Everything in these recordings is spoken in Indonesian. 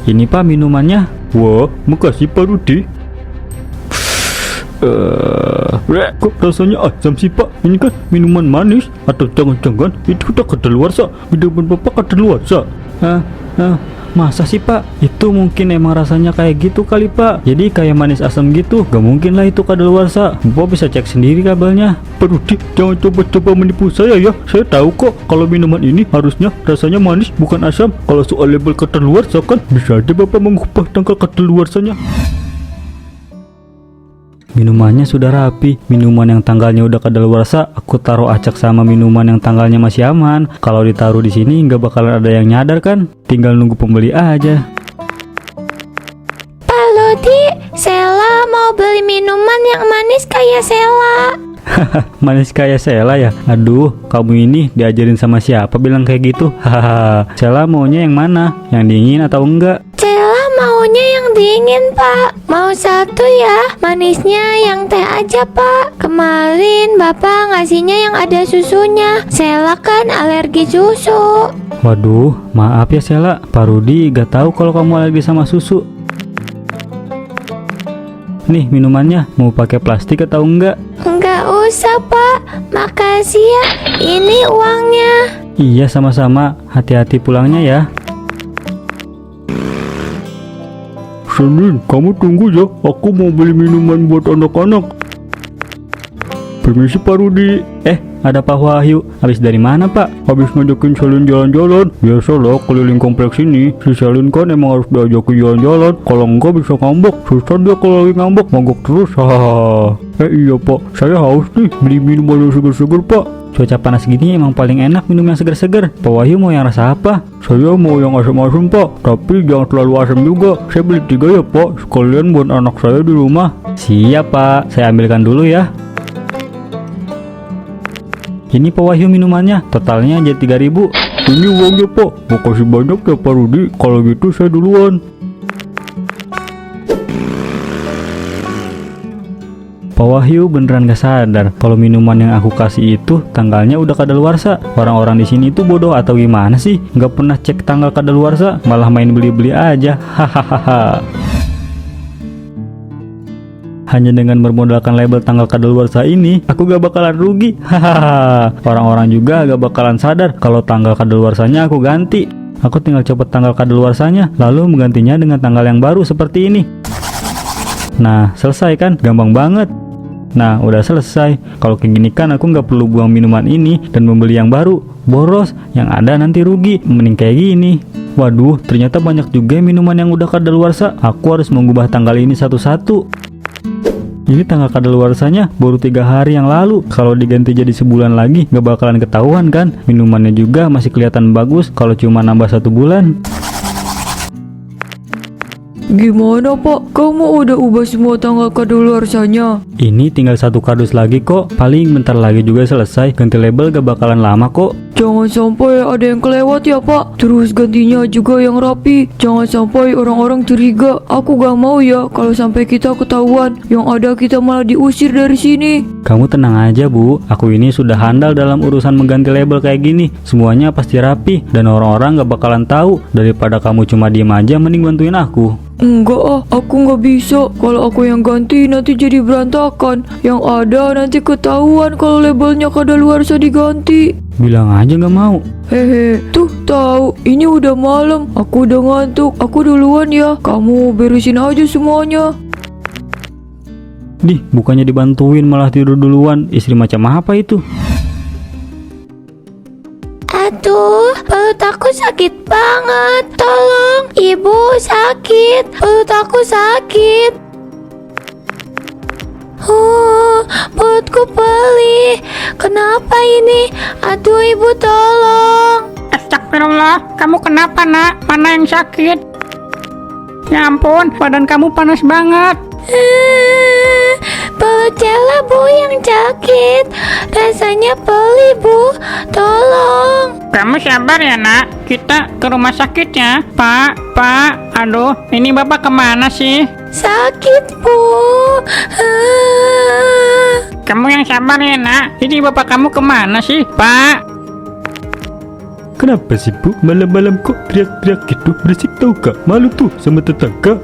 Ini Pak minumannya. Wah, makasih Pak Rudi. Kok rasanya asam sih Pak? Ini kan minuman manis. Atau jangan-jangan itu udah kadaluarsa? Minuman Bapak kadaluarsa? Masa sih Pak? Itu mungkin emang rasanya kayak gitu kali Pak. Jadi kayak manis asam gitu. Gak mungkin lah itu kadaluarsa. Bapak bisa cek sendiri kabelnya. Pak Rudi, jangan coba-coba menipu saya ya. Saya tahu kok kalau minuman ini harusnya rasanya manis bukan asam. Kalau soal label kadaluarsa kan bisa aja Bapak mengubah tanggal kadaluarsanya. Minumannya sudah rapi. Minuman yang tanggalnya udah kadaluarsa aku taruh acak sama minuman yang tanggalnya masih aman. Kalau ditaruh di sini nggak bakalan ada yang nyadar kan? Tinggal nunggu pembeli aja. Pak Lodi, Sela mau beli minuman yang manis kayak Sela. Manis kayak Sela ya? Aduh, kamu ini diajarin sama siapa bilang kayak gitu? Hahaha. Sela maunya yang mana? Yang dingin atau enggak? Sela maunya yang dingin Pak. Mau satu ya, manisnya yang teh aja Pak. Kemarin Bapak ngasihnya yang ada susunya. Sela kan alergi susu. Waduh, maaf ya Sela. Pak Rudi gak tahu kalau kamu alergi sama susu. Nih minumannya, mau pakai plastik atau enggak? Enggak usah Pak, makasih ya. Ini uangnya. Iya sama-sama, hati-hati pulangnya ya. Senin, kamu tunggu ya, aku mau beli minuman buat anak-anak. Permisi Pak Rudi. Ada Pak Wahyu. Habis dari mana Pak? Habis ngajakin Selin jalan-jalan. Biasalah keliling kompleks ini. Si Selin kan emang harus diajakin jalan-jalan. Kalau enggak bisa ngambek. Susah dia kalau lagi ngambek, mogok terus. Hahaha. Iya Pak, saya haus nih. Beli minuman yang seger-seger Pak. Cuaca panas gini emang paling enak minum yang seger-seger. Pak Wahyu mau yang rasa apa? Saya mau yang asam-asam Pak, tapi jangan terlalu asam juga. Saya beli 3 ya Pak, sekalian buat anak saya di rumah. Siap Pak, saya ambilkan dulu ya. Ini Pak Wahyu minumannya, totalnya aja 3.000. Ini uangnya Pak, makasih banyak ya Pak Rudi. Kalau gitu saya duluan. Pak Wahyu beneran gak sadar kalau minuman yang aku kasih itu tanggalnya udah kadaluarsa. Orang-orang di sini itu bodoh atau gimana sih? Gak pernah cek tanggal kadaluarsa, malah main beli-beli aja. Hahaha. Hanya dengan bermodalkan label tanggal kadaluarsa ini, aku gak bakalan rugi. Hahaha. Orang-orang juga gak bakalan sadar kalau tanggal kadaluarsanya aku ganti. Aku tinggal copot tanggal kadaluarsanya, lalu menggantinya dengan tanggal yang baru seperti ini. Nah, selesai kan? Gampang banget. Nah, udah selesai. Kalau kayak gini kan aku nggak perlu buang minuman ini dan membeli yang baru. Boros, yang ada nanti rugi. Mending kayak gini. Waduh, ternyata banyak juga minuman yang udah kadaluarsa. Aku harus mengubah tanggal ini satu-satu. Ini tanggal kadaluarsanya baru 3 hari yang lalu. Kalau diganti jadi sebulan lagi, nggak bakalan ketahuan kan? Minumannya juga masih kelihatan bagus kalau cuma nambah 1 bulan. Gimana Pak? Kamu udah ubah semua tanggal kadaluarsanya? Ini tinggal 1 kardus lagi kok. Paling bentar lagi juga selesai. Ganti label gak bakalan lama kok. Jangan sampai ada yang kelewat ya Pak. Terus gantinya juga yang rapi. Jangan sampai orang-orang curiga. Aku gak mau ya kalau sampai kita ketahuan. Yang ada kita malah diusir dari sini. Kamu tenang aja Bu. Aku ini sudah handal dalam urusan mengganti label kayak gini. Semuanya pasti rapi. Dan orang-orang gak bakalan tahu. Daripada kamu cuma diem aja, mending bantuin aku. Enggak aku nggak bisa. Kalau aku yang ganti nanti jadi berantakan. Yang ada nanti ketahuan kalau labelnya kadaluarsa diganti. Bilang aja gak mau. Hehe, tuh tahu. Ini udah malam. Aku udah ngantuk. Aku duluan ya. Kamu beresin aja semuanya. Dih, bukannya dibantuin malah tidur duluan. Istri macam apa itu? Aduh, perut aku sakit banget. Tolong, ibu sakit. Perut aku sakit. Perutku perih. Kenapa ini? Aduh, ibu tolong. Astagfirullah, kamu kenapa nak? Mana yang sakit? Ya ampun, badan kamu panas banget. Perut Cella Bu yang sakit. Rasanya perih Bu. Tolong. Kamu sabar ya nak, kita ke rumah sakit ya. Pak, aduh, ini bapak kemana sih? Sakit Bu. Kamu yang sabar ya nak, ini bapak kamu kemana sih? Pak, Kenapa sih Bu? Malam-malam kok teriak-teriak gitu? Berisik tau gak? Malu tuh sama tetangga.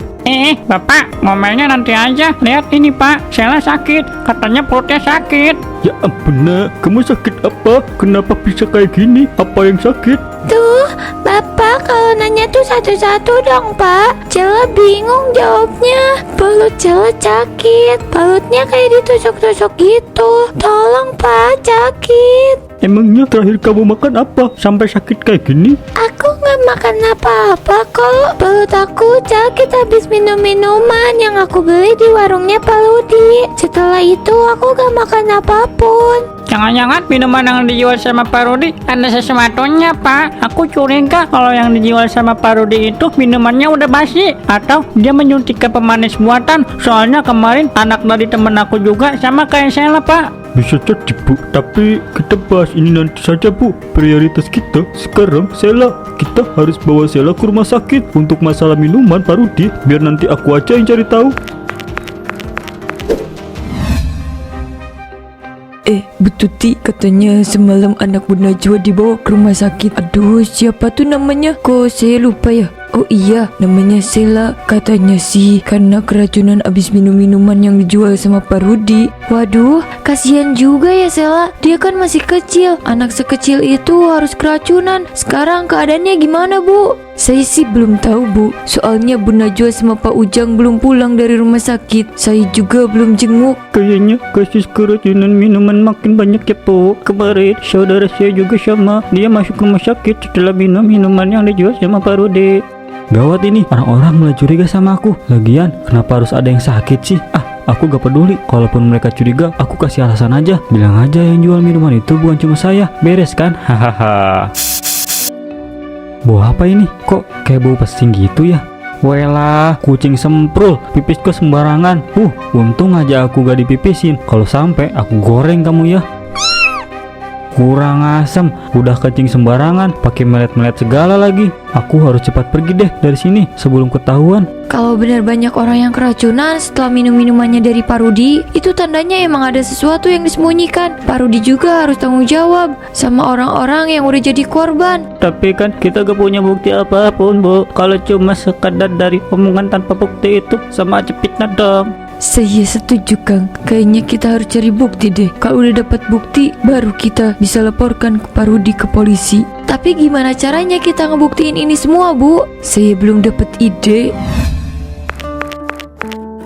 Bapak, ngomelnya nanti aja. Lihat ini Pak, Sheila sakit. Katanya perutnya sakit. Ya ampun nak, kamu sakit apa? Kenapa bisa kayak gini? Apa yang sakit? Tuh, Bapak kalau nanya tuh satu-satu dong, Pak. Cela bingung jawabnya. Perut Cela sakit. Perutnya kayak ditusuk-tusuk gitu. Tolong, Pak, sakit. Emangnya terakhir kamu makan apa? Sampai sakit kayak gini? Aku nggak makan apa-apa kok. Perut aku sakit habis minum minuman yang aku beli di warungnya Pak Rudi. Setelah itu aku gak makan apapun. Jangan-jangan minuman yang dijual sama Pak Rudi ada sesuatunya Pak. Aku curiga kalau yang dijual sama Pak Rudi itu minumannya udah basi, atau dia menyuntikkan pemanis buatan. Soalnya kemarin anak dari temen aku juga sama kayak Sheila Pak. Bisa jadi Bu, tapi kita bahas ini nanti saja Bu. Prioritas kita sekarang Sheila. Kita harus bawa Sheila ke rumah sakit untuk masalah minuman Pak Rudi. Biar nanti aku aja yang cari tahu. Bu Tuti, katanya semalam anak Bu Najwa dibawa ke rumah sakit. Aduh, siapa tuh namanya? Kok saya lupa ya? Oh iya, namanya Sheila. Katanya sih karena keracunan abis minum minuman yang dijual sama Pak Rudi. Waduh, kasihan juga ya Sheila. Dia kan masih kecil. Anak sekecil itu harus keracunan. Sekarang keadaannya gimana, Bu? Saya sih belum tahu Bu, soalnya Bu Najwa sama Pak Ujang belum pulang dari rumah sakit. Saya juga belum jenguk. Kayaknya kasus keracunan minuman makin banyak ya Po. Kemarin saudara saya juga sama. Dia masuk rumah sakit setelah minum minuman yang dijual sama Pak Rudi. Gawat ini, orang-orang mulai curiga sama aku. Lagian, kenapa harus ada yang sakit sih? Aku gak peduli. Kalaupun mereka curiga, aku kasih alasan aja. Bilang aja yang jual minuman itu bukan cuma saya. Beres kan? Hahaha. Bau apa ini? Kok kayak bau pesing gitu ya? Welah, kucing semprul, pipisku sembarangan. Untung aja aku gak dipipisin. Kalau sampai aku goreng kamu ya. Kurang asem, udah kencing sembarangan, pakai melet-melet segala lagi. Aku harus cepat pergi deh dari sini sebelum ketahuan. Kalau benar banyak orang yang keracunan setelah minum minumannya dari Pak Rudi, itu tandanya emang ada sesuatu yang disembunyikan. Pak Rudi juga harus tanggung jawab sama orang-orang yang udah jadi korban. Tapi kan kita gak punya bukti apapun Bu. Kalau cuma sekadar dari omongan tanpa bukti itu sama aja fitnah dong. Saya setuju Kang, kayaknya kita harus cari bukti deh. Kalau udah dapat bukti, baru kita bisa laporkan ke Pak Rudi ke polisi. Tapi gimana caranya kita ngebuktiin ini semua, Bu? Saya belum dapat ide.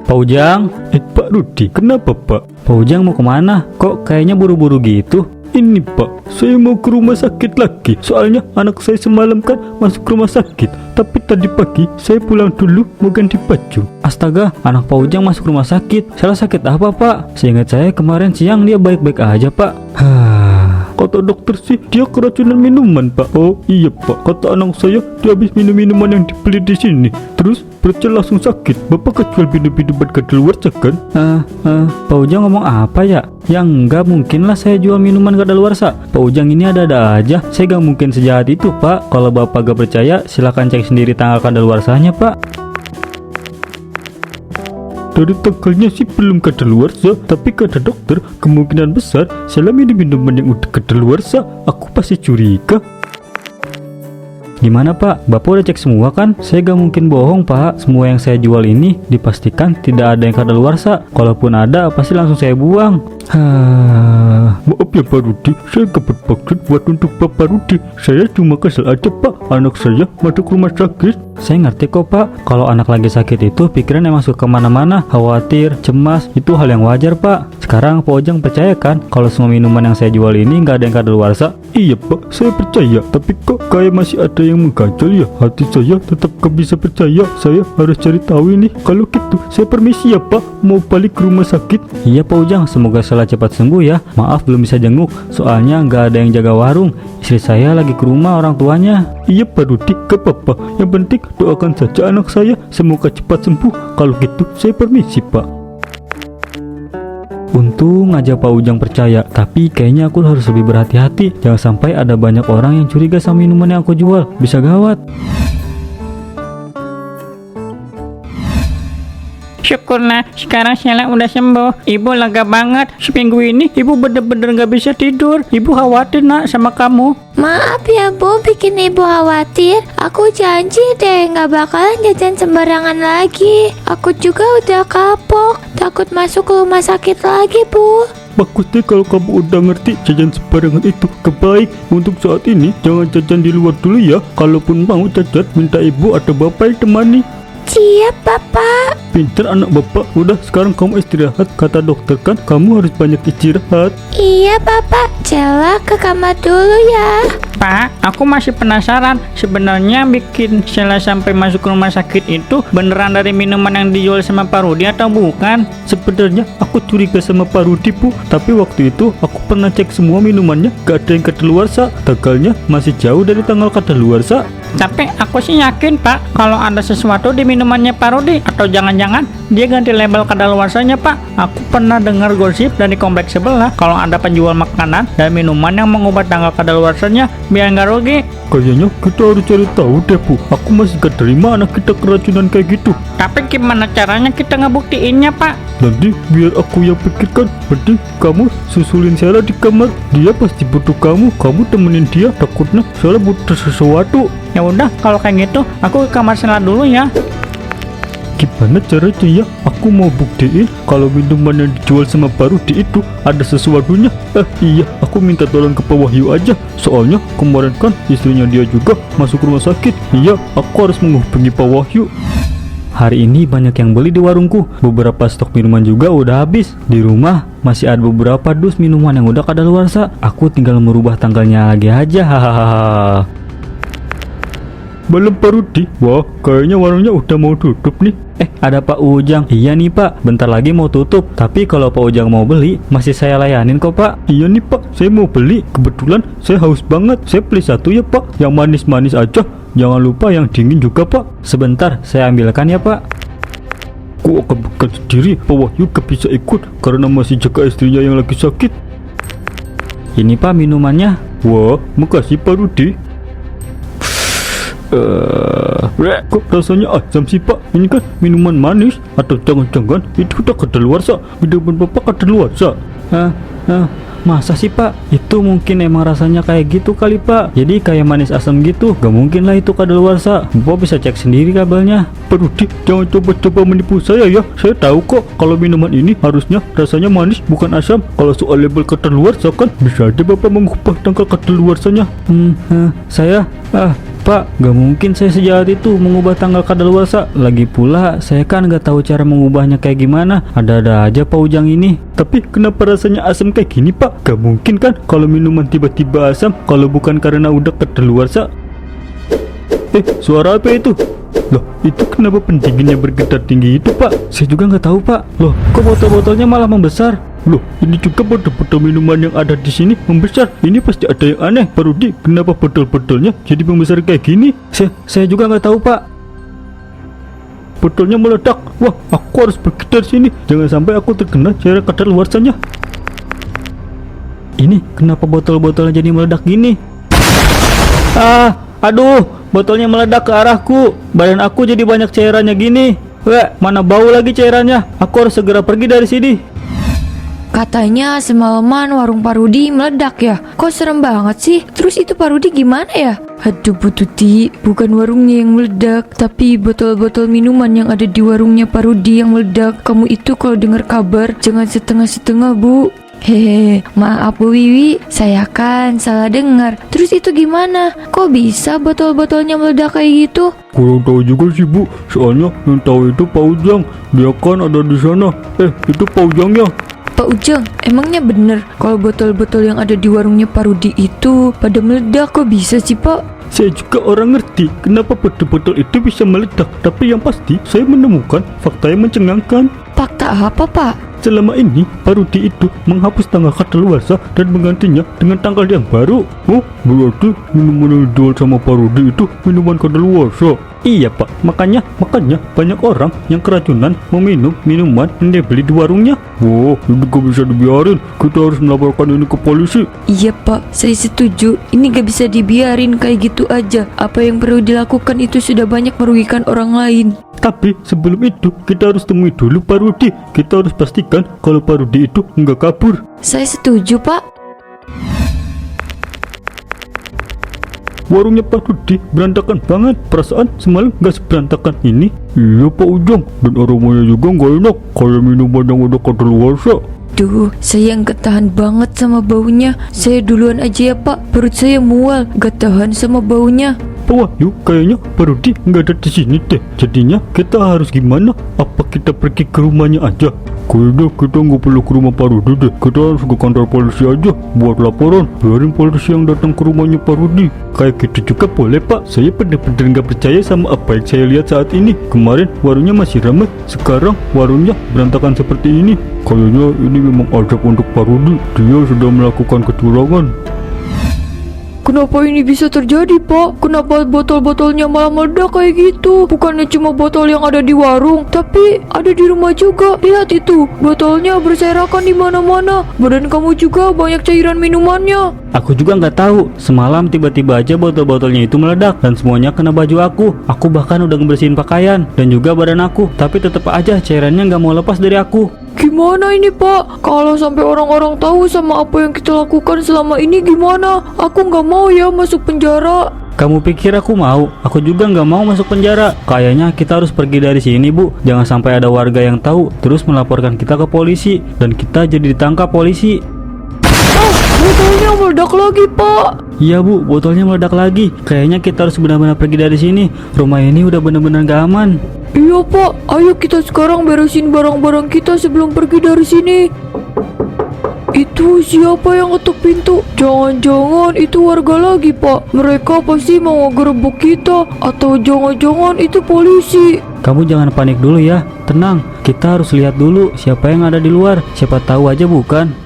Pak Ujang, Pak Rudi, kenapa Pak? Pak Ujang mau kemana? Kok kayaknya buru-buru gitu? Ini Pak, saya mau ke rumah sakit lagi. Soalnya anak saya semalam kan masuk rumah sakit. Tapi tadi pagi saya pulang dulu mau ganti baju. Astaga, anak Pak Ujang masuk rumah sakit. Salah sakit apa Pak? Seingat saya kemarin siang dia baik-baik aja Pak. Kata dokter sih dia keracunan minuman Pak. Oh iya Pak, kata anak saya dia habis minum minuman yang dibeli di sini. Terus perutnya langsung sakit. Bapak kejual minuman kadaluarsa kan? Pak Ujang ngomong apa ya? Ya enggak mungkin lah saya jual minuman kadaluarsa. Pak Ujang ini ada-ada aja. Saya gak mungkin sejahat itu Pak. Kalau Bapak gak percaya silakan cek sendiri tanggal kadaluarsanya Pak. Dari tanggalnya sih belum kadaluarsa, tapi kata dokter kemungkinan besar saya minum minuman yang udah kadaluarsa. Aku pasti curiga. Gimana Pak? Bapak udah cek semua kan? Saya gak mungkin bohong Pak. Semua yang saya jual ini dipastikan tidak ada yang kadaluarsa. Kalaupun ada pasti langsung saya buang. Maaf ya Pak Rudi, saya gak bermaksud buat untuk Bapak Rudi. Saya cuma kesel aja Pak, anak saya masuk rumah sakit. Saya ngerti kok Pak, kalau anak lagi sakit itu pikiran emang suka kemana-mana, khawatir, cemas, itu hal yang wajar Pak. Sekarang Pak Ujang percaya kan kalau semua minuman yang saya jual ini nggak ada yang kadaluarsa? Iya Pak, saya percaya, tapi kok kayak masih ada yang mengganjal ya. Hati saya tetap gak bisa percaya. Saya harus cari tahu ini. Kalau gitu saya permisi ya Pak, mau balik ke rumah sakit. Iya Pak Ujang, semoga Sheila cepat sembuh ya. Maaf belum bisa jenguk, soalnya nggak ada yang jaga warung. Istri saya lagi ke rumah orang tuanya. Iya Pak Rudi, gak apa-apa. Yang penting doakan saja anak saya semoga cepat sembuh. Kalau gitu saya permisi Pak. Untung aja Pak Ujang percaya, tapi kayaknya aku harus lebih berhati-hati. Jangan sampai ada banyak orang yang curiga sama minuman yang aku jual. Bisa gawat. Syukurlah, sekarang Sheila udah sembuh. Ibu lega banget. Seminggu ini ibu bener-bener gak bisa tidur. Ibu khawatir nak sama kamu. Maaf ya Bu, bikin ibu khawatir. Aku janji deh gak bakalan jajan sembarangan lagi. Aku juga udah kapok, takut masuk ke rumah sakit lagi Bu. Bagus deh kalau kamu udah ngerti jajan sembarangan itu kebaik. Untuk saat ini jangan jajan di luar dulu ya. Kalaupun mau jajan, minta ibu atau bapak yang temani. Siap Bapak. Pinter anak bapak. Udah sekarang kamu istirahat. Kata dokter kan kamu harus banyak istirahat. Iya Bapak, Sheila ke kamar dulu ya. Pak, aku masih penasaran. Sebenarnya bikin Sheila sampai masuk ke rumah sakit itu beneran dari minuman yang dijual sama Pak Rudi atau bukan? Sebenarnya aku curiga sama Pak Rudi Bu. Tapi waktu itu aku pernah cek semua minumannya, gak ada yang kadaluarsa. Tanggalnya masih jauh dari tanggal kadaluarsa. Tapi aku sih yakin Pak, kalau ada sesuatu di minumannya Pak Rudi, atau jangan-jangan dia ganti label kadaluarsanya Pak. Aku pernah dengar gosip dari kompleks sebelah kalau ada penjual makanan dan minuman yang mengubah tanggal kadaluarsanya biar nggak rugi. Kayaknya kita harus cari tahu deh Bu. Aku masih gak terima anak kita keracunan kayak gitu. Tapi gimana caranya kita ngebuktiinnya Pak? Nanti biar aku yang pikirkan. Penting kamu susulin Sheila di kamar. Dia pasti butuh kamu. Kamu temenin dia. Takutnya Sheila butuh sesuatu. Ya udah, kalau kayak gitu aku ke kamar Sheila dulu ya. Gimana caranya ya? Aku mau buktiin kalau minuman yang dijual sama Pak Rudi itu ada sesuatunya. Iya, aku minta tolong ke Pak Wahyu aja. Soalnya kemarin kan istrinya dia juga masuk rumah sakit. Iya, aku harus menghubungi Pak Wahyu. Hari ini banyak yang beli di warungku. Beberapa stok minuman juga udah habis. Di rumah masih ada beberapa dus minuman yang udah kadaluarsa. Aku tinggal merubah tanggalnya lagi aja. Hahaha. Malam Pak Rudi. Wah, kayaknya warungnya udah mau tutup nih. Ada Pak Ujang. Iya nih Pak, bentar lagi mau tutup. Tapi kalau Pak Ujang mau beli, masih saya layanin kok Pak. Iya nih Pak, saya mau beli. Kebetulan saya haus banget. Saya beli satu ya Pak, yang manis-manis aja. Jangan lupa yang dingin juga Pak. Sebentar, saya ambilkan ya Pak. Aku akan bukan sendiri. Pak Wahyu gak bisa ikut karena masih jaga istrinya yang lagi sakit. Ini Pak minumannya. Wah, makasih Pak Rudi. Kok rasanya asam sih Pak? Ini kan minuman manis. Atau jangan-jangan itu udah kadaluarsa? Minuman Bapak kadaluarsa? Masa sih Pak? Itu mungkin emang rasanya kayak gitu kali Pak. Jadi kayak manis asam gitu. Gak mungkin lah itu kadaluarsa. Bapak bisa cek sendiri kabelnya. Pak Rudi, jangan coba-coba menipu saya ya. Saya tahu kok kalau minuman ini harusnya rasanya manis bukan asam. Kalau soal label kadaluarsa kan bisa aja Bapak mengubah tanggal kadaluarsanya. Saya Pak, gak mungkin saya sejahat itu mengubah tanggal kadaluarsa. Lagi pula, saya kan gak tahu cara mengubahnya kayak gimana. Ada-ada aja Pak Ujang ini. Tapi kenapa rasanya asam kayak gini Pak? Gak mungkin kan kalau minuman tiba-tiba asam kalau bukan karena udah kadaluarsa. Suara apa itu? Loh, itu kenapa pendinginnya bergetar tinggi itu Pak? Saya juga gak tahu Pak. Loh, kok botol-botolnya malah membesar? Loh, ini juga botol-botol minuman yang ada di sini membesar. Ini pasti ada yang aneh. Pak Rudi, kenapa botol-botolnya jadi membesar kayak gini? Saya juga nggak tahu Pak. Botolnya meledak. Wah, aku harus pergi dari sini. Jangan sampai aku terkena cairan kadaluarsanya. Ini kenapa botol-botolnya jadi meledak gini? Aduh, botolnya meledak ke arahku. Badan aku jadi banyak cairannya gini. Mana bau lagi cairannya. Aku harus segera pergi dari sini. Katanya semalaman warung Pak Rudi meledak ya. Kok serem banget sih? Terus itu Pak Rudi gimana ya? Aduh Bu Tuti, bukan warungnya yang meledak, tapi botol-botol minuman yang ada di warungnya Pak Rudi yang meledak. Kamu itu kalau dengar kabar jangan setengah-setengah Bu. Hehe, maaf Bu Wiwi, saya kan salah dengar. Terus itu gimana? Kok bisa botol-botolnya meledak kayak gitu? Kurang tahu juga sih Bu. Soalnya yang tahu itu Pak Ujang. Dia kan ada di sana. Itu Pak Ujang ya. Pak Ujang, emangnya bener kalau botol-botol yang ada di warungnya Pak Rudi itu pada meledak? Kok bisa sih Pak? Saya juga orang ngerti kenapa botol-botol itu bisa meledak. Tapi yang pasti saya menemukan fakta yang mencengangkan. Fakta apa Pak? Selama ini Pak Rudi itu menghapus tanggal kadaluarsa dan menggantinya dengan tanggal yang baru. Oh, berarti minuman yang dijual sama Pak Rudi itu minuman kadaluarsa. Iya Pak, makanya banyak orang yang keracunan meminum minuman yang dia beli di warungnya. Wah, ini gak bisa dibiarin. Kita harus melaporkan ini ke polisi. Iya Pak, saya setuju. Ini gak bisa dibiarin kayak gitu aja. Apa yang perlu dilakukan itu sudah banyak merugikan orang lain. Tapi sebelum itu kita harus temui dulu Pak Rudi. Kita harus pastikan kalau Pak Rudi itu nggak kabur. Saya setuju, Pak. Warungnya Pak Rudi berantakan banget. Perasaan semalam nggak seberantakan ini. Iya Pak Ujang, dan aromanya juga nggak enak, kayak minuman yang udah kadaluarsa. Duh, saya nggak tahan banget sama baunya. Saya duluan aja ya, Pak. Perut saya mual, nggak tahan sama baunya. Pak Wahyu, kayaknya Pak Rudi nggak ada di sini deh. Jadinya kita harus gimana? Apa kita pergi ke rumahnya aja? Kayaknya kita nggak perlu ke rumah Pak Rudi deh. Kita harus ke kantor polisi aja buat laporan. Biarin polisi yang datang ke rumahnya Pak Rudi. Kayak gitu juga boleh Pak. Saya bener-bener nggak percaya sama apa yang saya lihat saat ini. Kemarin warungnya masih ramai, sekarang warungnya berantakan seperti ini. Kayaknya ini memang ajab untuk Pak Rudi. Dia sudah melakukan kecurangan. Kenapa ini bisa terjadi, Pak? Kenapa botol-botolnya malah meledak kayak gitu? Bukannya cuma botol yang ada di warung, tapi ada di rumah juga. Lihat itu, botolnya berserakan di mana-mana. Badan kamu juga banyak cairan minumannya. Aku juga nggak tahu. Semalam tiba-tiba aja botol-botolnya itu meledak dan semuanya kena baju aku. Aku bahkan udah ngebersihin pakaian dan juga badan aku, tapi tetap aja cairannya nggak mau lepas dari aku. Gimana ini, Pak? Kalau sampai orang-orang tahu sama apa yang kita lakukan selama ini gimana? Aku nggak mau ya masuk penjara. Kamu pikir aku mau? Aku juga nggak mau masuk penjara. Kayaknya kita harus pergi dari sini, Bu. Jangan sampai ada warga yang tahu terus melaporkan kita ke polisi dan kita jadi ditangkap polisi. Botolnya meledak lagi, Pak. Iya Bu, botolnya meledak lagi. Kayaknya kita harus benar-benar pergi dari sini. Rumah ini udah benar-benar gak aman. Iya, Pak. Ayo kita sekarang beresin barang-barang kita sebelum pergi dari sini. Itu siapa yang ketuk pintu? Jangan-jangan itu warga lagi, Pak. Mereka pasti mau ngegerebek kita. Atau jangan-jangan itu polisi. Kamu jangan panik dulu ya. Tenang, kita harus lihat dulu siapa yang ada di luar. Siapa tahu aja bukan.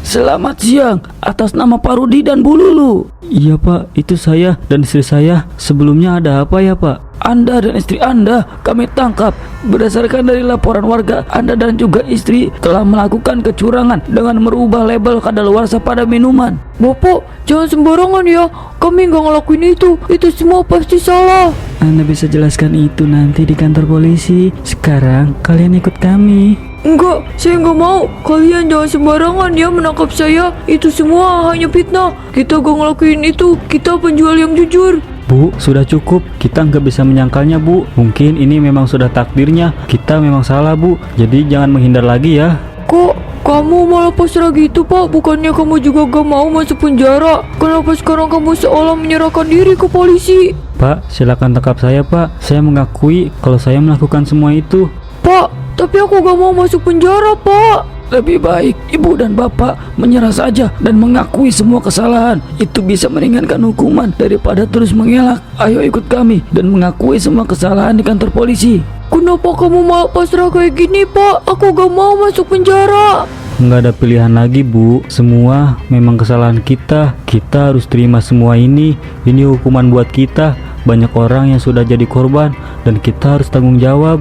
Selamat siang, atas nama Pak Rudi dan Bu Lulu. Iya Pak, itu saya dan istri saya. Sebelumnya ada apa ya Pak? Anda dan istri Anda kami tangkap. Berdasarkan dari laporan warga, Anda dan juga istri telah melakukan kecurangan dengan merubah label kadaluarsa pada minuman. Bapak, jangan sembarangan ya. Kami nggak ngelakuin itu. Itu semua pasti salah. Anda bisa jelaskan itu nanti di kantor polisi. Sekarang kalian ikut kami. Enggak, saya nggak mau. Kalian jangan sembarangan ya menangkap saya. Itu semua hanya fitnah. Kita gak ngelakuin itu. Kita penjual yang jujur. Bu, sudah cukup. Kita nggak bisa menyangkalnya Bu. Mungkin ini memang sudah takdirnya. Kita memang salah Bu. Jadi jangan menghindar lagi ya. Kok kamu malah pasrah gitu, Pak? Bukannya kamu juga gak mau masuk penjara? Kenapa sekarang kamu seolah menyerahkan diri ke polisi? Pak, silakan tangkap saya Pak. Saya mengakui kalau saya melakukan semua itu. Pak, tapi aku gak mau masuk penjara, Pak. Lebih baik ibu dan bapak menyerah saja dan mengakui semua kesalahan. Itu bisa meringankan hukuman daripada terus mengelak. Ayo ikut kami dan mengakui semua kesalahan di kantor polisi. Kenapa kamu malah pasrah kayak gini, Pak? Aku gak mau masuk penjara. Nggak ada pilihan lagi Bu. Semua memang kesalahan kita. Kita harus terima semua ini. Ini hukuman buat kita. Banyak orang yang sudah jadi korban dan kita harus tanggung jawab.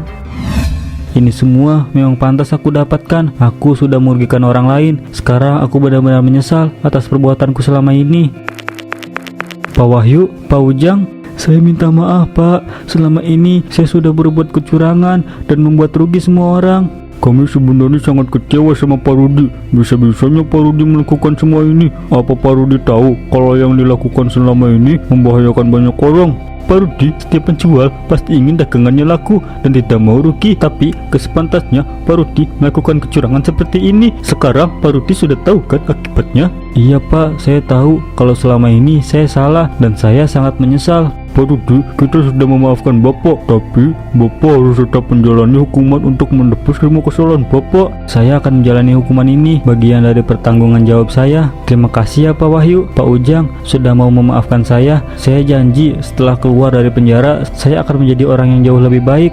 Ini semua memang pantas aku dapatkan. Aku sudah merugikan orang lain. Sekarang aku benar-benar menyesal atas perbuatanku selama ini. Pak Wahyu, Pak Ujang, saya minta maaf Pak. Selama ini saya sudah berbuat kecurangan dan membuat rugi semua orang. Kami sebenarnya sangat kecewa sama Pak Rudi. Bisa-bisanya Pak Rudi melakukan semua ini. Apa Pak Rudi tahu kalau yang dilakukan selama ini membahayakan banyak orang? Pak Rudi, setiap penjual pasti ingin dagangannya laku dan tidak mau rugi. Tapi kesepantasnya Pak Rudi melakukan kecurangan seperti ini. Sekarang Pak Rudi sudah tahu kan akibatnya? Iya Pak, saya tahu kalau selama ini saya salah dan saya sangat menyesal. Pak Rudi, kita sudah memaafkan Bapak, tapi Bapak harus tetap menjalani hukuman untuk menebus semua kesalahan Bapak. Saya akan menjalani hukuman ini, bagian dari pertanggungan jawab saya. Terima kasih ya Pak Wahyu, Pak Ujang sudah mau memaafkan saya. Saya janji setelah keluar dari penjara, saya akan menjadi orang yang jauh lebih baik.